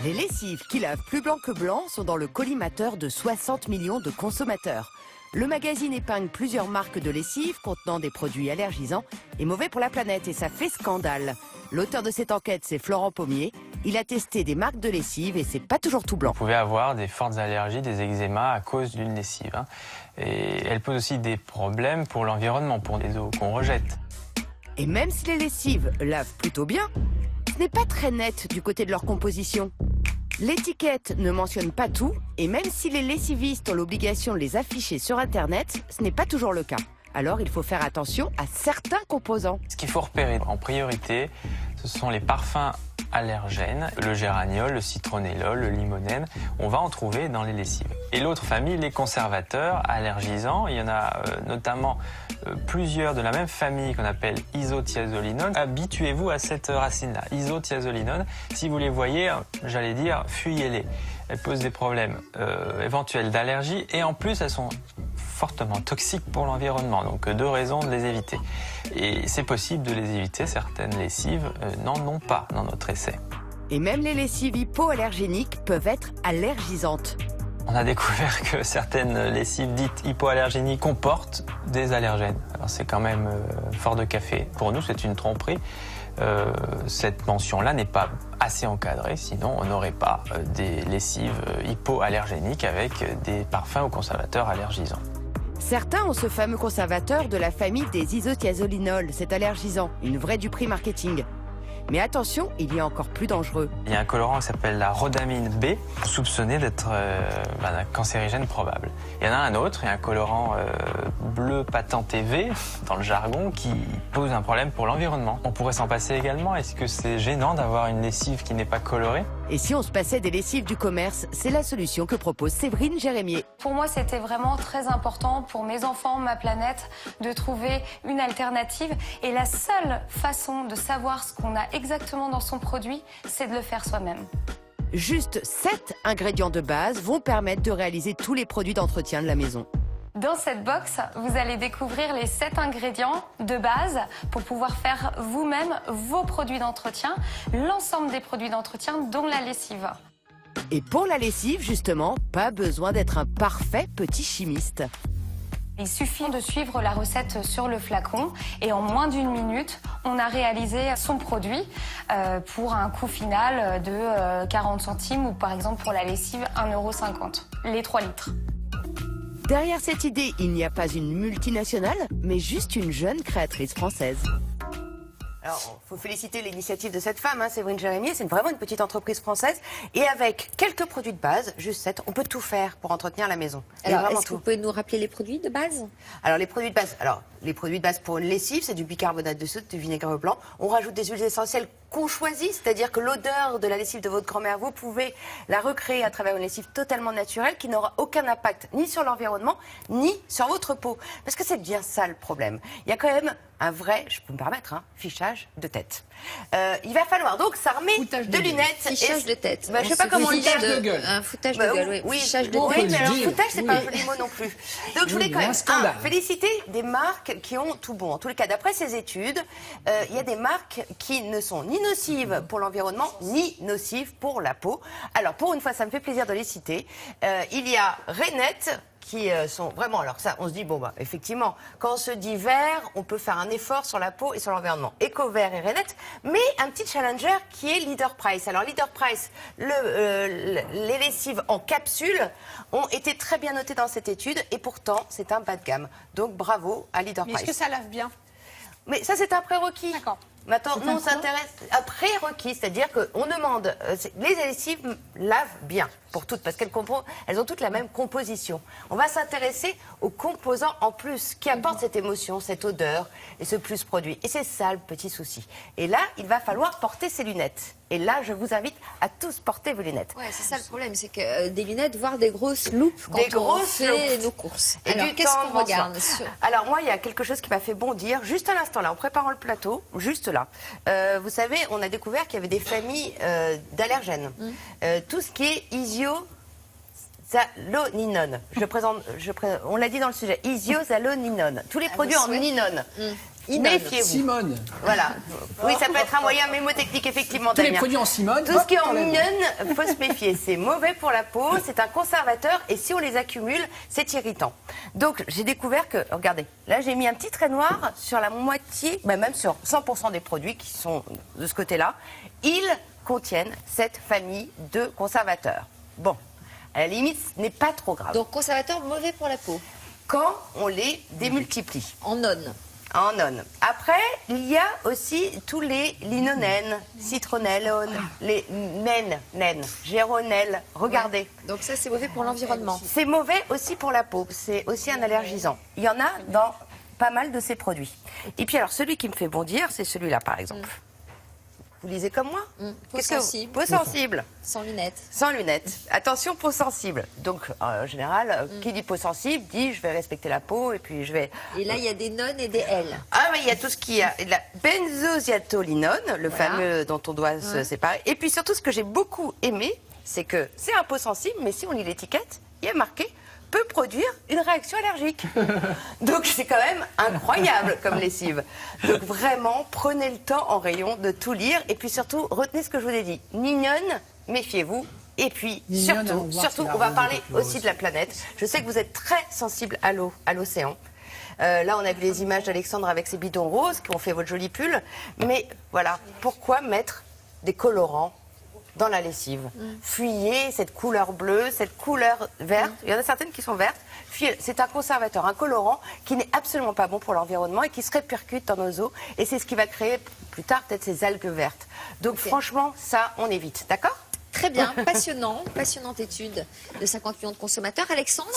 Les lessives qui lavent plus blanc que blanc sont dans le collimateur de 60 millions de consommateurs. Le magazine épingle plusieurs marques de lessives contenant des produits allergisants et mauvais pour la planète, et ça fait scandale. L'auteur de cette enquête, c'est Florent Pommier. Il a testé des marques de lessive et c'est pas toujours tout blanc. Vous pouvez avoir des fortes allergies, des eczémas à cause d'une lessive. Et elle pose aussi des problèmes pour l'environnement, pour les eaux qu'on rejette. Et même si les lessives lavent plutôt bien, ce n'est pas très net du côté de leur composition. L'étiquette ne mentionne pas tout, et même si les lessivistes ont l'obligation de les afficher sur Internet, ce n'est pas toujours le cas. Alors il faut faire attention à certains composants. Ce qu'il faut repérer en priorité, ce sont les parfums allergènes, le géraniol, le citronnellol, le limonène. On va en trouver dans les lessives. Et l'autre famille, les conservateurs allergisants. Il y en a notamment plusieurs de la même famille qu'on appelle isothiazolinone. Habituez-vous à cette racine-là, isothiazolinone. Si vous les voyez, j'allais dire, fuyez-les. Elles posent des problèmes éventuels d'allergie et en plus elles sont fortement toxiques pour l'environnement. Donc 2 raisons de les éviter. Et c'est possible de les éviter, certaines lessives n'en ont pas dans notre essai. Et même les lessives hypoallergéniques peuvent être allergisantes. On a découvert que certaines lessives dites hypoallergéniques comportent des allergènes. Alors c'est quand même fort de café. Pour nous, c'est une tromperie. Cette mention-là n'est pas assez encadrée, sinon on n'aurait pas des lessives hypoallergéniques avec des parfums ou conservateurs allergisants. Certains ont ce fameux conservateur de la famille des isothiazolinols, c'est allergisant, une vraie duperie marketing. Mais attention, il y a encore plus dangereux. Il y a un colorant qui s'appelle la rhodamine B, soupçonné d'être un cancérigène probable. Il y en a un autre, il y a un colorant bleu patenté V, dans le jargon, qui pose un problème pour l'environnement. On pourrait s'en passer également. Est-ce que c'est gênant d'avoir une lessive qui n'est pas colorée? Et si on se passait des lessives du commerce, c'est la solution que propose Séverine Jérémier. Pour moi, c'était vraiment très important pour mes enfants, ma planète, de trouver une alternative. Et la seule façon de savoir ce qu'on a exactement dans son produit, c'est de le faire soi-même. Juste 7 ingrédients de base vont permettre de réaliser tous les produits d'entretien de la maison. Dans cette box, vous allez découvrir les 7 ingrédients de base pour pouvoir faire vous-même vos produits d'entretien, l'ensemble des produits d'entretien, dont la lessive. Et pour la lessive, justement, pas besoin d'être un parfait petit chimiste. Il suffit de suivre la recette sur le flacon et en moins d'1 minute, on a réalisé son produit pour un coût final de 40 centimes ou par exemple pour la lessive 1,50 €, les 3 litres. Derrière cette idée, il n'y a pas une multinationale, mais juste une jeune créatrice française. Alors, il faut féliciter l'initiative de cette femme, Séverine Jérémier. C'est vraiment une petite entreprise française. Et avec quelques produits de base, juste 7, on peut tout faire pour entretenir la maison. Alors, est-ce que vous pouvez nous rappeler les produits de base? Alors, les produits de base pour une lessive, c'est du bicarbonate de soude, du vinaigre blanc. On rajoute des huiles essentielles qu'on choisit, c'est-à-dire que l'odeur de la lessive de votre grand-mère, vous pouvez la recréer à travers une lessive totalement naturelle qui n'aura aucun impact ni sur l'environnement, ni sur votre peau. Parce que c'est bien ça le problème. Il y a quand même un vrai, je peux me permettre, fichage de tête. Il va falloir donc s'armer de lunettes. Fichage de tête. Je sais pas comment le dire. De gueule. Un foutage de gueule, oui. Fichage de tête. Oui, mais alors foutage, c'est pas un joli mot non plus. Donc je voulais quand même féliciter des marques qui ont tout bon. En tous les cas, d'après ces études, il y a des marques qui ne sont ni nocives pour l'environnement, ni nocives pour la peau. Alors pour une fois, ça me fait plaisir de les citer. Il y a Rainette, qui sont vraiment, alors ça, on se dit, effectivement, quand on se dit vert, on peut faire un effort sur la peau et sur l'environnement. Éco-vert et Rainette, mais un petit challenger qui est Leader Price. Alors Leader Price, les lessives en capsule ont été très bien notées dans cette étude et pourtant, c'est un bas de gamme. Donc bravo à Leader Price. Est-ce que ça lave bien? Mais ça, c'est un prérequis. D'accord. Maintenant, nous, on s'intéresse à prérequis, c'est-à-dire qu'on demande, les lessives lavent bien pour toutes, parce elles ont toutes la même composition. On va s'intéresser aux composants en plus qui apportent cette émotion, cette odeur et ce plus produit. Et c'est ça le petit souci. Et là, il va falloir porter ses lunettes. Et là, je vous invite à tous porter vos lunettes. Ouais, c'est ça le problème, c'est que des lunettes, voire des grosses loupes quand on fait nos courses. Et alors, qu'est-ce qu'on regarde Alors moi, il y a quelque chose qui m'a fait bondir juste à l'instant là, en préparant le plateau, juste là. Vous savez, on a découvert qu'il y avait des familles d'allergènes. Tout ce qui est isoxazolinone. On l'a dit dans le sujet, isoxazolinone. Tous les produits en ninone. Méfiez-vous. Simone. Voilà. Oui, ça peut être un moyen mémotechnique, effectivement, Tous les Damien. produits en Simone. Tout ce qui est en mignonne, faut se méfier. C'est mauvais pour la peau, c'est un conservateur et si on les accumule, c'est irritant. Donc, j'ai découvert que, regardez, là, j'ai mis un petit trait noir sur la moitié, même sur 100% des produits qui sont de ce côté-là. Ils contiennent cette famille de conservateurs. Bon, à la limite, ce n'est pas trop grave. Donc, conservateur mauvais pour la peau. Quand on les démultiplie. En none. En none. Après, il y a aussi tous les linonènes, citronellone, les naines, géronelles. Regardez. Ouais. Donc ça, c'est mauvais pour l'environnement. C'est mauvais aussi pour la peau. C'est aussi un allergisant. Il y en a dans pas mal de ces produits. Et puis alors, celui qui me fait bondir, c'est celui-là, par exemple. Vous lisez comme moi? Peau sensible. Peau sensible. Sans lunettes. Sans lunettes. Attention, peau sensible. Donc, en général, qui dit peau sensible dit je vais respecter la peau et puis je vais... Et là, il y a des nonnes et des L. Ah oui, il y a tout ce qu'il y a. La benzoziatolinone, le fameux dont on doit se séparer. Et puis surtout, ce que j'ai beaucoup aimé, c'est que c'est un peau sensible, mais si on lit l'étiquette, il y a marqué peut produire une réaction allergique. Donc c'est quand même incroyable comme lessive. Donc vraiment, prenez le temps en rayon de tout lire. Et puis surtout, retenez ce que je vous ai dit. Mignonne, méfiez-vous. Et puis Mignonne, surtout, on va parler aussi de la planète. Je sais que vous êtes très sensible à l'eau, à l'océan. Là, on a vu les images d'Alexandre avec ses bidons roses qui ont fait votre joli pull. Mais voilà, pourquoi mettre des colorants dans la lessive? Fuyez cette couleur bleue, cette couleur verte. Il y en a certaines qui sont vertes. C'est un conservateur, un colorant qui n'est absolument pas bon pour l'environnement et qui se répercute dans nos eaux. Et c'est ce qui va créer plus tard peut-être ces algues vertes. Donc franchement, ça, on évite. D'accord? Très bien, passionnant, passionnante étude de 50 millions de consommateurs. Alexandre